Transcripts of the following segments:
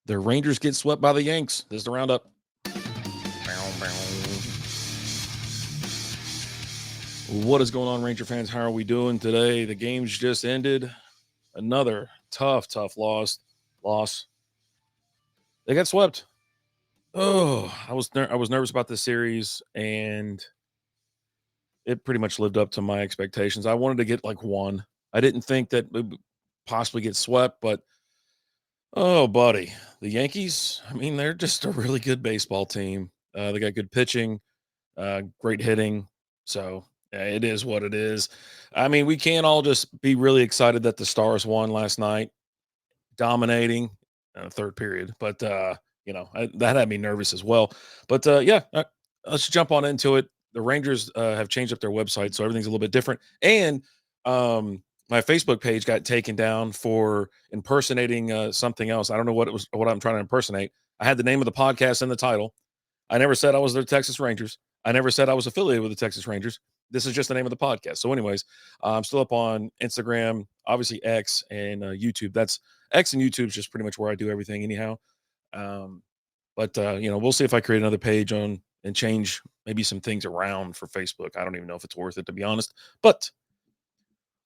The Rangers get swept by the Yanks. This is the roundup. What is going on, Ranger fans? How are we doing today? The game's just ended. Another tough loss. They got swept. Oh, I was nervous about this series, and it pretty much lived up to my expectations. I wanted to get like one. I didn't think that we would possibly get swept, but oh, buddy, the Yankees. I mean, they're just a really good baseball team. They got good pitching, great hitting. So it is what it is. I mean, we can't all just be really excited that the Stars won last night, dominating third period. But that had me nervous as well. But let's jump on into it. The Rangers have changed up their website, so everything's a little bit different. And my Facebook page got taken down for impersonating something else. I don't know what I'm trying to impersonate. I had the name of the podcast in the title. I never said I was the Texas Rangers. I never said I was affiliated with the Texas Rangers. This is just the name of the podcast. So, anyways, I'm still up on Instagram, obviously X, and YouTube. That's X and YouTube is just pretty much where I do everything, anyhow. But we'll see if I create another page on and change maybe some things around for Facebook. I don't even know if it's worth it, to be honest. But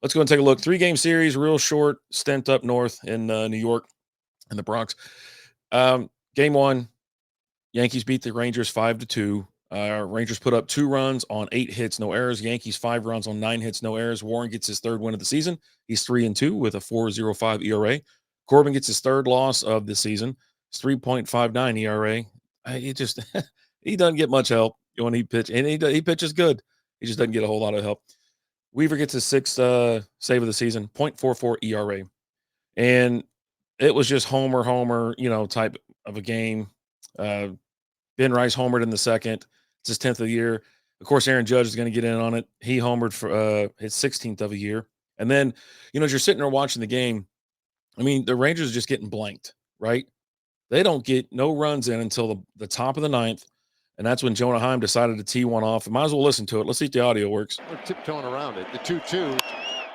let's go and take a look. 3-game series, real short stint up north in New York and the Bronx. Game one, Yankees beat the Rangers 5-2. Rangers put up 2 runs on 8 hits, no errors. Yankees 5 runs on 9 hits, no errors. Warren gets his 3rd win of the season. He's 3-2 with a 4.05 ERA. Corbin gets his 3rd loss of the season. It's 3.59 ERA. He just he doesn't get much help when he pitches, and he pitches good. He just doesn't get a whole lot of help. Weaver gets his 6th save of the season, 0.44 ERA, and it was just homer, type of a game. Ben Rice homered in the 2nd. It's his 10th of the year. Of course, Aaron Judge is going to get in on it. He homered for his 16th of a year. And then, as you're sitting there watching the game, I mean, the Rangers are just getting blanked, right? They don't get no runs in until the top of the 9th. And that's when Jonah Heim decided to tee one off. Might as well listen to it. Let's see if the audio works. We're tiptoeing around it. The 2-2.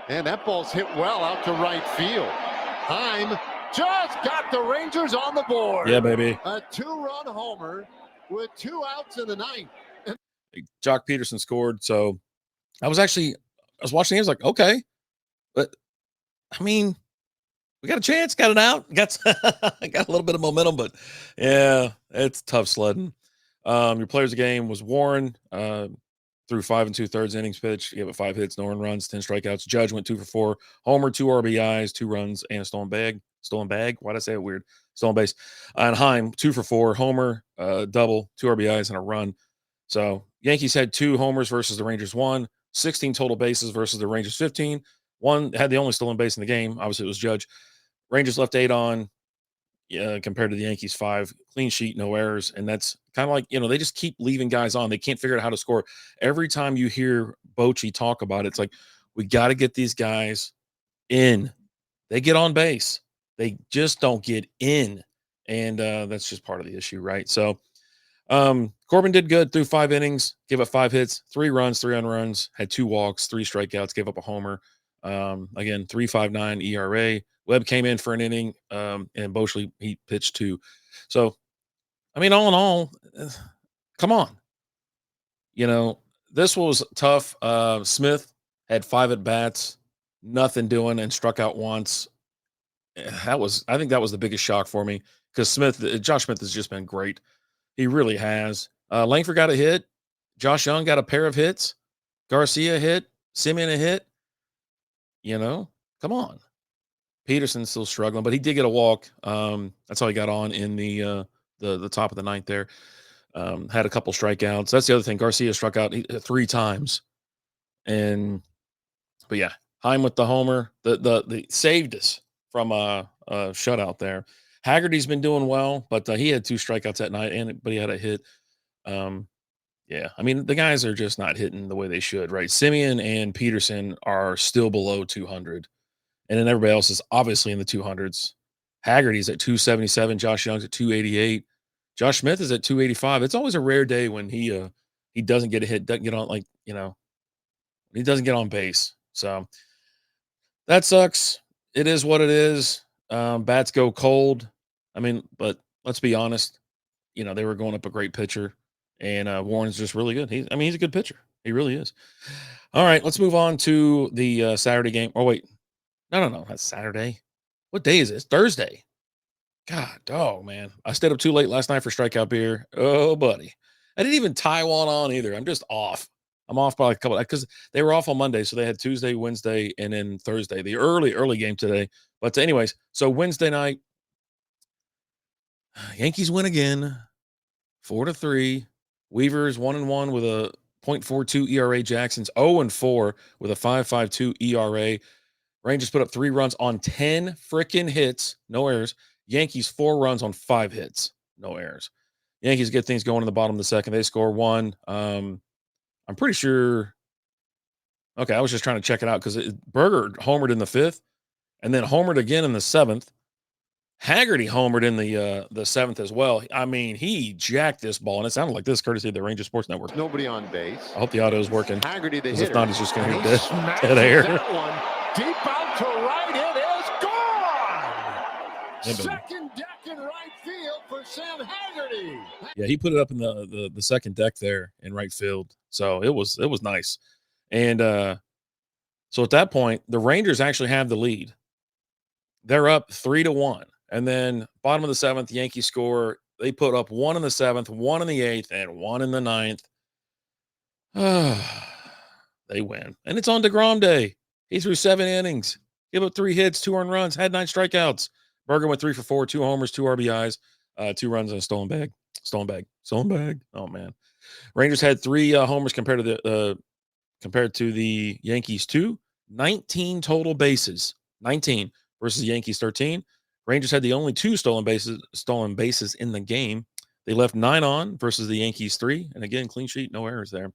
And that ball's hit well out to right field. Heim just got the Rangers on the board. Yeah, baby. A 2-run homer with 2 outs in the 9th. Jock Peterson scored. So I was watching the game. I was like, okay. But, I mean, we got a chance, got an out, got a little bit of momentum, but yeah, it's tough sledding. Your players of the game was Warren, through 5 2/3 innings pitched. He gave it 5 hits, no earned runs, 10 strikeouts. Judge went 2 for 4, homer, 2 RBIs, 2 runs, and a stolen bag. Why'd I say it weird? Stolen base. And Heim, 2 for 4, homer, double, 2 RBIs, and a run. So Yankees had 2 homers versus the Rangers 1, 16 total bases versus the Rangers 15. One had the only stolen base in the game. Obviously, it was Judge. Rangers left 8 on, compared to the Yankees 5. Clean sheet, no errors. And that's kind of like, they just keep leaving guys on. They can't figure out how to score. Every time you hear Bochy talk about it, it's like, we got to get these guys in. They get on base. They just don't get in. And that's just part of the issue, right? So Corbin did good through 5 innings, gave up 5 hits, 3 runs, 3 unruns, had 2 walks, 3 strikeouts, gave up a homer. Again, 3.59 ERA. Webb came in for an inning, and Boschley, he pitched 2. So, I mean, all in all, come on. This was tough. Smith had 5 at bats, nothing doing, and struck out once. I think that was the biggest shock for me, because Josh Smith has just been great. He really has. Langford got a hit. Josh Young got a pair of hits. Garcia hit. Simeon a hit. Come on. Peterson's still struggling, but he did get a walk. That's how he got on in the top of the 9th there. Had a couple strikeouts. That's the other thing. Garcia struck out 3 times. But yeah, Heim with the homer. The saved us from a shutout there. Haggerty's been doing well, but he had 2 strikeouts that night, but he had a hit. Yeah, I mean, the guys are just not hitting the way they should, right? Simeon and Peterson are still below 200. And then everybody else is obviously in the 200s. Haggerty's at 277. Josh Young's at 288. Josh Smith is at 285. It's always a rare day when he doesn't get a hit, doesn't get on, he doesn't get on base. So that sucks. It is what it is. Bats go cold. I mean, but let's be honest. They were going up a great pitcher, and Warren's just really good. He's a good pitcher. He really is. All right, let's move on to the Saturday game. Oh wait, no, that's Saturday. What day is it? It's Thursday. God, dog, man. I stayed up too late last night for strikeout beer. Oh, buddy. I didn't even tie one on either. I'm just off. I'm off by a couple because they were off on Monday. So they had Tuesday, Wednesday, and then Thursday, the early game today. But, anyways, so Wednesday night, Yankees win again, 4-3. Weaver's 1-1 with a .42 ERA. Jackson's 0-4 with a 5.52 ERA. Rangers put up 3 runs on 10 freaking hits, no errors. Yankees 4 runs on 5 hits, no errors. Yankees get things going in the bottom of the second. They score 1. I'm pretty sure. Okay, I was just trying to check it out because Berger homered in the 5th, and then homered again in the 7th. Haggerty homered in the 7th as well. I mean, he jacked this ball, and it sounded like this, courtesy of the Ranger Sports Network. Nobody on base. I hope the audio is working. Haggerty, the hitter. If not, he's just going to hear dead air. That one deep out to right. It is gone. Second deck in right field for Sam Haggerty. Yeah, he put it up in the second deck there in right field. So it was nice. And so at that point, the Rangers actually have the lead. They're up 3-1. And then bottom of the 7th, Yankees score. They put up 1 in the 7th, 1 in the 8th, and 1 in the 9th. They win. And it's on DeGrom Day. He threw 7 innings, gave up 3 hits, 2 earned runs, had 9 strikeouts. Berger went 3 for 4, 2 homers, 2 RBIs, 2 runs, and a stolen bag. Oh, man. Rangers had 3 homers compared to the Yankees 2. 19 total bases. 19 versus Yankees 13. Rangers had the only 2 stolen bases in the game. They left 9 on versus the Yankees 3. And again, clean sheet, no errors there.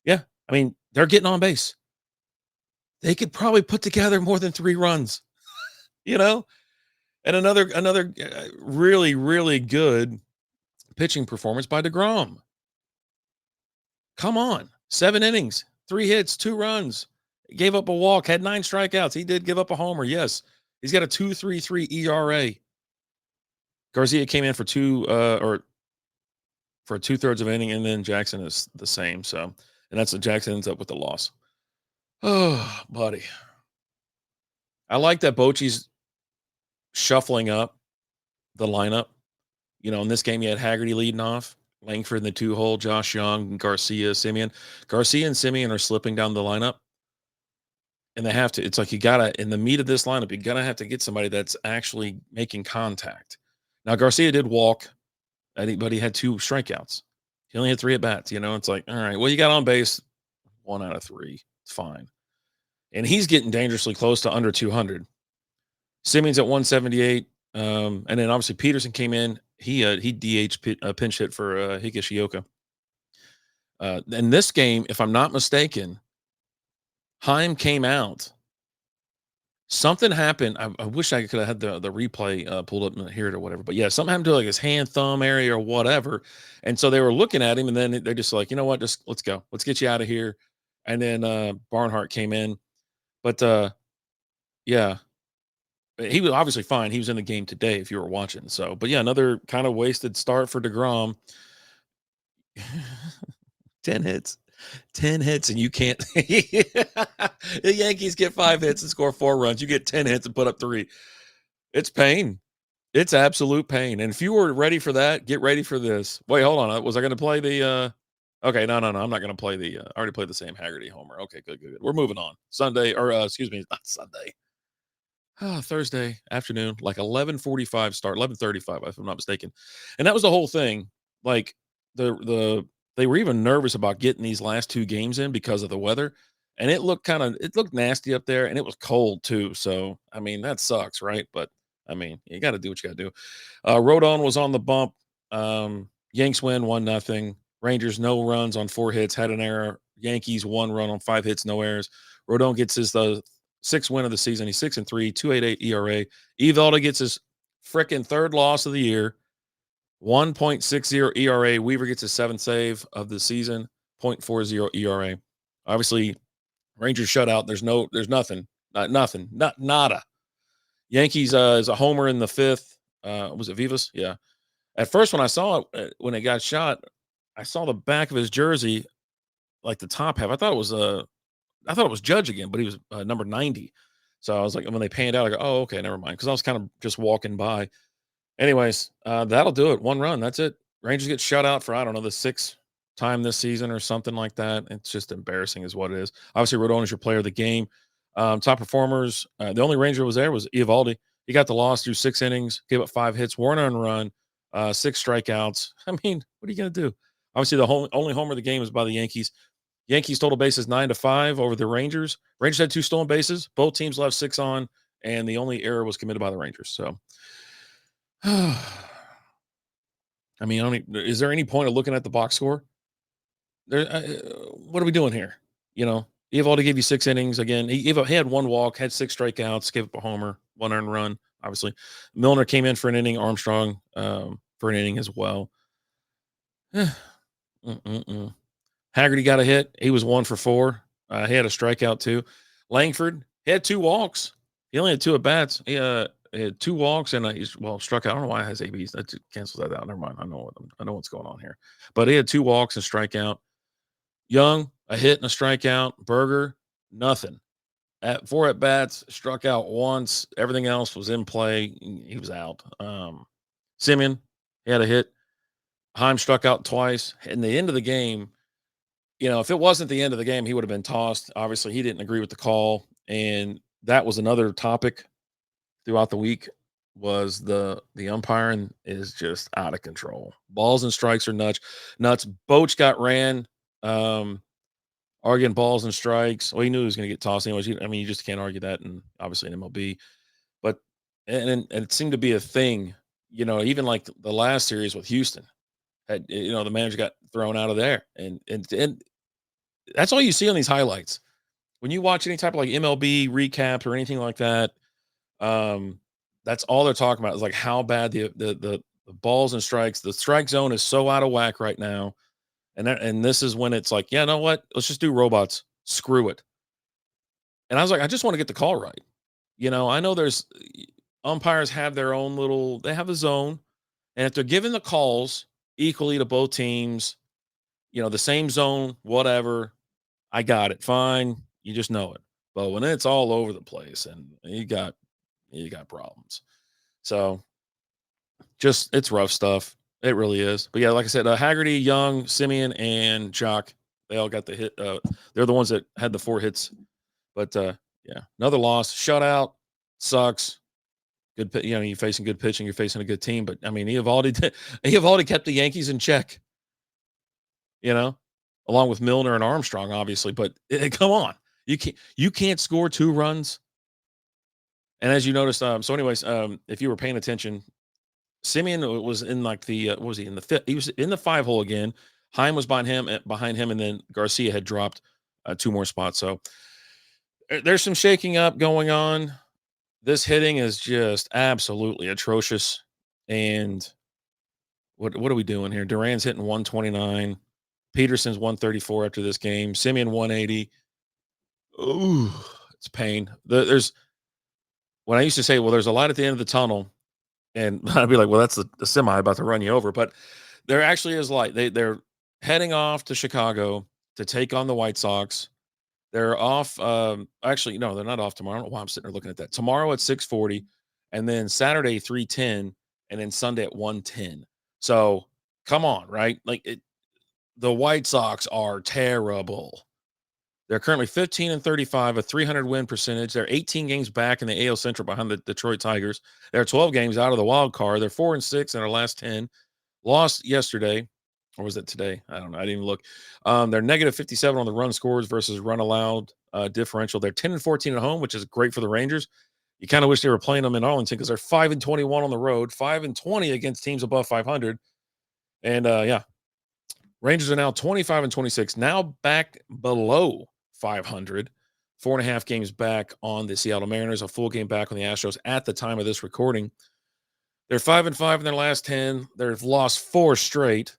Yeah, I mean, they're getting on base. They could probably put together more than 3 runs, And another really, really good pitching performance by DeGrom. Come on. 7 innings, 3 hits, 2 runs. Gave up a walk, had 9 strikeouts. He did give up a homer, yes. He's got a 2.33 ERA. Garcia came in for 2/3 of an inning, and then Jackson is the same. So, and that's what Jackson ends up with the loss. Oh, buddy. I like that Bochy's shuffling up the lineup. In this game, you had Haggerty leading off, Langford in the 2-hole, Josh Young, Garcia, Simeon. Garcia and Simeon are slipping down the lineup. And they have to. It's like you gotta, in the meat of this lineup, you're gonna have to get somebody that's actually making contact. Now Garcia did walk, but he had 2 strikeouts. He only had 3 at bats. It's like, all right, well, you got on base 1 out of 3. It's fine. And he's getting dangerously close to under 200. Simeon's at 178. And then obviously Peterson came in. He DH pinch hit for Higashioka. In this game, if I'm not mistaken, Heim came out. Something happened. I wish I could have had the replay pulled up and hear it or whatever. But yeah, something happened to like his hand, thumb area or whatever. And so they were looking at him, and then they're just like, you know what? Just let's go. Let's get you out of here. And then Barnhart came in. But yeah, he was obviously fine. He was in the game today if you were watching. So, but yeah, another kind of wasted start for DeGrom. 10 hits. 10 hits, and you can't. The Yankees get 5 hits and score 4 runs. You get 10 hits and put up 3. It's pain. It's absolute pain. And if you were ready for that, get ready for this. Wait, hold on. Was I going to play the okay, no. I'm not going to play the I already played the Sam Haggerty homer. Okay, good. We're moving on. Sunday, or excuse me, not Sunday. Thursday afternoon, like 11:45 start, 11:35 if I'm not mistaken. And that was the whole thing. Like they were even nervous about getting these last 2 games in because of the weather. And it looked nasty up there, and it was cold too. So, I mean, that sucks, right? But I mean, you got to do what you got to do. Rodon was on the bump. Yanks win 1-0. Rangers, no runs on 4 hits, had an error. Yankees, 1 run on 5 hits, no errors. Rodon gets his 6th win of the season. He's 6-3, 2.88 ERA. Evaldo gets his freaking 3rd loss of the year. 1.60 ERA. Weaver gets his 7th save of the season. 0.40 ERA. Obviously, Rangers shutout. There's nothing. Nada. Yankees is a homer in the 5th. Was it Vivas? Yeah. At first, when I saw it, when it got shot, I saw the back of his jersey, like the top half. I thought it was Judge again, but he was number 90. So I was like, when they panned out, I go, oh, okay, never mind. Because I was kind of just walking by. Anyways, that'll do it. One run. That's it. Rangers get shut out for, I don't know, the sixth time this season or something like that. It's just embarrassing, is what it is. Obviously, Rodon is your player of the game. Top performers. The only Ranger was there was Eovaldi. He got the loss through 6 innings, gave up 5 hits, 1 earned run, 6 strikeouts. I mean, what are you going to do? Obviously, the only homer of the game was by the Yankees. Yankees total bases 9-5 over the Rangers. Rangers had 2 stolen bases. Both teams left 6 on, and the only error was committed by the Rangers. So, I mean, is there any point of looking at the box score? What are we doing here? You know, Eovaldi gave you 6 innings. Again, he had 1 walk, had 6 strikeouts, gave up a homer, 1 earned run. Obviously, Milner came in for an inning. Armstrong for an inning as well. Haggerty got a hit. He was 1 for 4. He had a strikeout too. Langford, he had 2 walks. He only had 2 at bats. He had 2 walks and he's struck out. I don't know why it has ABs. That cancels that out. Never mind. I know what's going on here. But he had 2 walks and strikeout. Young, a hit and a strikeout. Berger, nothing. At 4 at bats, struck out once. Everything else was in play. He was out. Simeon, he had a hit. Heim struck out twice. In the end of the game, if it wasn't the end of the game, he would have been tossed. Obviously, he didn't agree with the call, and that was another topic throughout the week. Was the umpiring is just out of control. Balls and strikes are nuts. Boach got ran, arguing balls and strikes. Well, he knew he was going to get tossed anyways. You just can't argue that, and obviously in MLB. But and it seemed to be a thing. Even like the last series with Houston, the manager got thrown out of there, and that's all you see on these highlights. When you watch any type of like MLB recaps or anything like that, that's all they're talking about is like how bad the balls and strikes, the strike zone is so out of whack right now. And this is when it's like, yeah, you know what? Let's just do robots. Screw it. And I was like, I just want to get the call right. I know there's umpires have their own they have a zone. And if they're giving the calls equally to both teams, the same zone, whatever, I got it. Fine. You just know it. But when it's all over the place and you got problems. So it's rough stuff. It really is. But yeah, like I said, Haggerty, Young, Simeon, and Jock, they all got the hit. They're the ones that had the 4 hits. But yeah, another loss. Shutout sucks. Good, you're facing good pitching. You're facing a good team. But I mean, Eovaldi kept the Yankees in check. Along with Milner and Armstrong, obviously. But come on, you can't score 2 runs. And as you noticed, so anyways, if you were paying attention, Simeon was in like what was he in the 5th? He was in the 5 hole again. Heim was behind him, and then Garcia had dropped 2 more spots. So there's some shaking up going on. This hitting is just absolutely atrocious. And what are we doing here? Duran's hitting 129. Peterson's 134 after this game. Simeon 180. Ooh, it's pain. There's when I used to say, well, there's a light at the end of the tunnel, and I'd be like, well, that's the semi about to run you over. But there actually is light. They're heading off to Chicago to take on the White Sox. They're off. Actually, no, they're not off tomorrow. I don't know why I'm sitting there looking at that. Tomorrow at 6:40, and then Saturday 3:10, and then Sunday at 1:10. So come on, right? The White Sox are terrible. They're currently 15-35, a 300 win percentage. They're 18 games back in the AL Central behind the Detroit Tigers. They're 12 games out of the wild card. They're 4-6 in their last 10. Lost yesterday, or was it today? I don't know. I didn't even look. They're negative 57 on the run scores versus run allowed differential. They're 10-14 at home, which is great for the Rangers. You kind of wish they were playing them in Arlington because they're 5-21 on the road, 5-20 against teams above 500. And yeah, Rangers are now 25-26, now back below 500, 4.5 games back on the Seattle Mariners, a full game back on the Astros at the time of this recording. They're 5-5 in their last 10. They've lost 4 straight.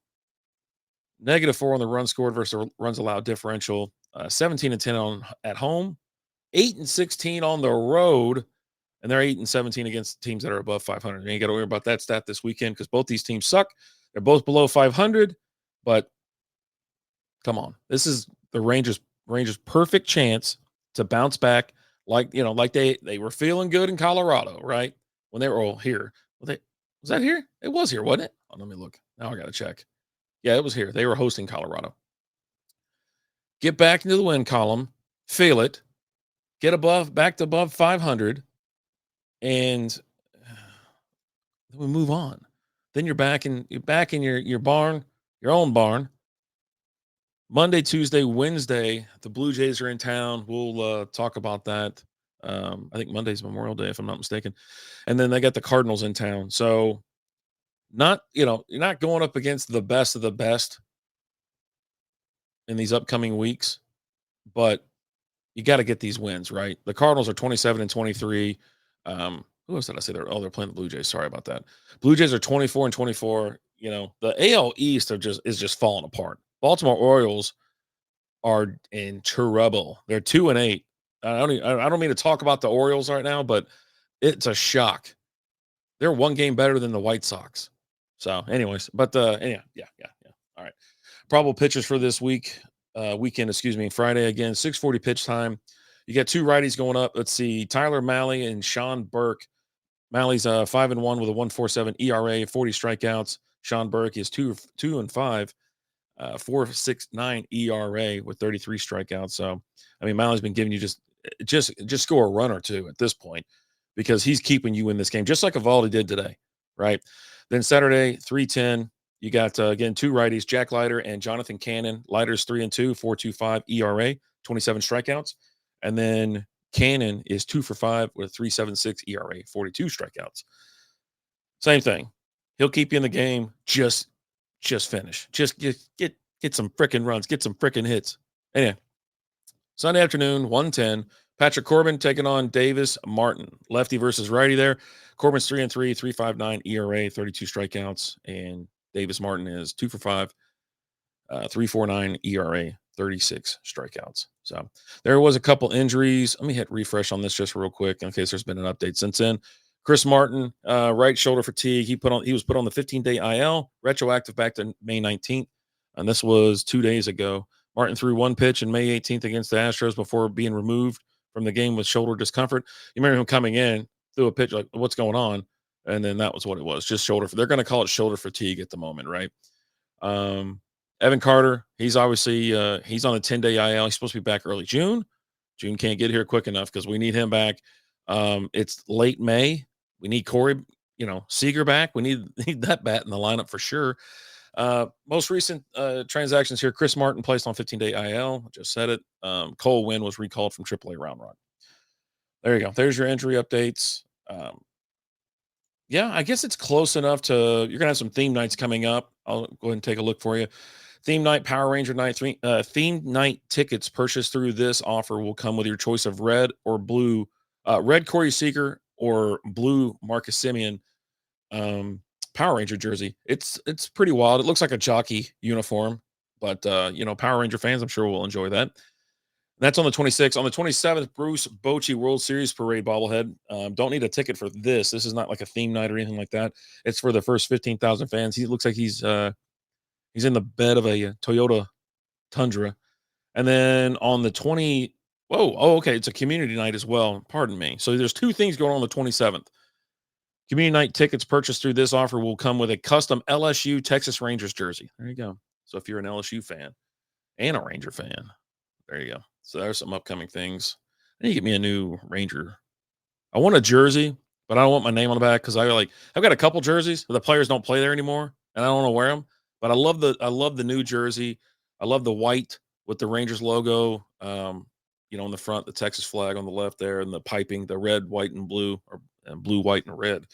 -4 on the run scored versus runs allowed differential. 17-10 at home. 8-16 on the road. and they're 8-17 against teams that are above 500. You ain't got to worry about that stat this weekend because both these teams suck. They're both below 500, but come on, this is the Rangers perfect chance to bounce back, like they were feeling good in Colorado, right? When they were all here. Was that here? It was here, wasn't it? Oh, let me look. Now I got to check. Yeah, it was here. They were hosting Colorado. Get back into the win column, feel it, get back to above 500, and then we move on. Then you're back in your barn, your own barn. Monday, Tuesday, Wednesday, the Blue Jays are in town. We'll talk about that. I think Monday's Memorial Day, if I'm not mistaken. And then they got the Cardinals in town. So you're not going up against the best of the best in these upcoming weeks, but you got to get these wins, right? The Cardinals are 27-23. Who else did I say they're playing the Blue Jays? Sorry about that. Blue Jays are 24-24. The AL East is just falling apart. Baltimore Orioles are in trouble. They're 2-8. I don't mean to talk about the Orioles right now, but it's a shock. They're one game better than the White Sox. So, anyways, but yeah. All right. Probable pitchers for this weekend, Friday again, 6:40 pitch time. You got two righties going up. Let's see, Tyler Mahle and Sean Burke. Mahle's 5-1 with a 1.47 ERA, 40 strikeouts. Sean Burke is 2-5. 4.69 ERA with 33 strikeouts. So, I mean, Mahle's been giving you just score a run or two at this point because he's keeping you in this game, just like Evaldi did today, right? Then Saturday, 3:10, you got, again, two righties, Jack Leiter and Jonathan Cannon. Leiter's 3-2, 4.25 ERA, 27 strikeouts. And then Cannon is 2-for-5 with a 3.76 ERA, 42 strikeouts. Same thing. He'll keep you in the game. Just finish. Just get some freaking runs. Get some freaking hits. Anyway, Sunday afternoon, 1:10. Patrick Corbin taking on Davis Martin. Lefty versus righty there. Corbin's 3-3, 3.59 ERA, 32 strikeouts. And Davis Martin is 2-for-5, 3.49 ERA, 36 strikeouts. So there was a couple injuries. Let me hit refresh on this just real quick in case there's been an update since then. Chris Martin, right shoulder fatigue. He was put on the 15-day IL, retroactive back to May 19th, and this was 2 days ago. Martin threw one pitch in May 18th against the Astros before being removed from the game with shoulder discomfort. You remember him coming in, threw a pitch like, "What's going on?" And then that was what it was, just shoulder. They're going to call it shoulder fatigue at the moment, right? Evan Carter, he's obviously he's on the 10-day IL. He's supposed to be back early June. June can't get here quick enough because we need him back. It's late May. We need Corey, Seager back. We need that bat in the lineup for sure. Most recent transactions here, Chris Martin placed on 15-day IL. I just said it. Cole Winn was recalled from AAA Round Rock. There you go. There's your injury updates. Yeah, I guess it's close enough to you're going to have some theme nights coming up. I'll go ahead and take a look for you. Theme night, Power Ranger night, theme night tickets purchased through this offer will come with your choice of red or blue, red Corey Seager or blue Marcus Simeon Power Ranger jersey. It's pretty wild. It looks like a jockey uniform, but Power Ranger fans, I'm sure will enjoy that. That's on the 26th. On the 27th, Bruce Bochy World Series Parade bobblehead. Don't need a ticket for this. This is not like a theme night or anything like that. It's for the first 15,000 fans. He looks like he's in the bed of a Toyota Tundra. And then on the okay, it's a community night as well. Pardon me. So there's two things going on the 27th. Community night tickets purchased through this offer will come with a custom LSU Texas Rangers jersey. There you go. So if you're an LSU fan and a Ranger fan, there you go. So there's some upcoming things. I need to get me a new Ranger. I want a jersey, but I don't want my name on the back because I've got a couple jerseys, but the players don't play there anymore, and I don't want to wear them. But I love the new jersey. I love the white with the Rangers logo, on the front, the Texas flag on the left there, and the piping, the red, white, and blue, or blue, white, and red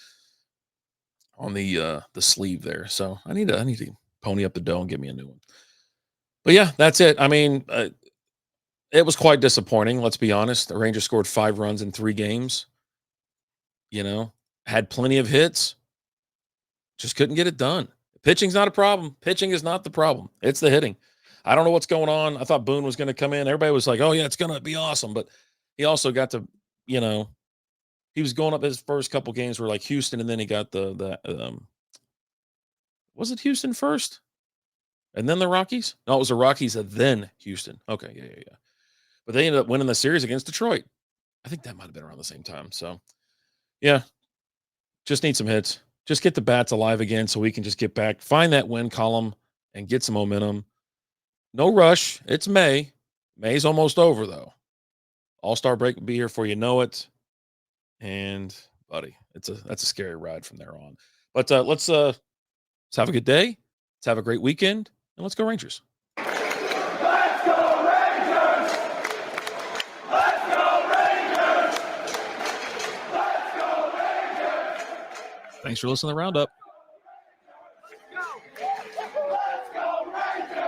on the sleeve there. So I need to pony up the dough and get me a new one. But yeah, that's it. I mean, it was quite disappointing. Let's be honest. The Rangers scored 5 runs in 3 games. Had plenty of hits. Just couldn't get it done. Pitching's not a problem. Pitching is not the problem. It's the hitting. I don't know what's going on. I thought Boone was going to come in. Everybody was like, "Oh yeah, it's going to be awesome," but he also got to, he was going up his first couple games were like Houston, and then he got was it Houston first? And then the Rockies? No, it was the Rockies and then Houston. Okay, yeah. But they ended up winning the series against Detroit. I think that might have been around the same time. So, yeah, just need some hits. Just get the bats alive again so we can just get back, find that win column, and get some momentum. No rush. It's May. May's almost over, though. All-Star break will be here before you know it. And, buddy, that's a scary ride from there on. But let's have a good day. Let's have a great weekend. And let's go Rangers. Let's go Rangers! Let's go Rangers! Let's go Rangers! Thanks for listening to the Roundup.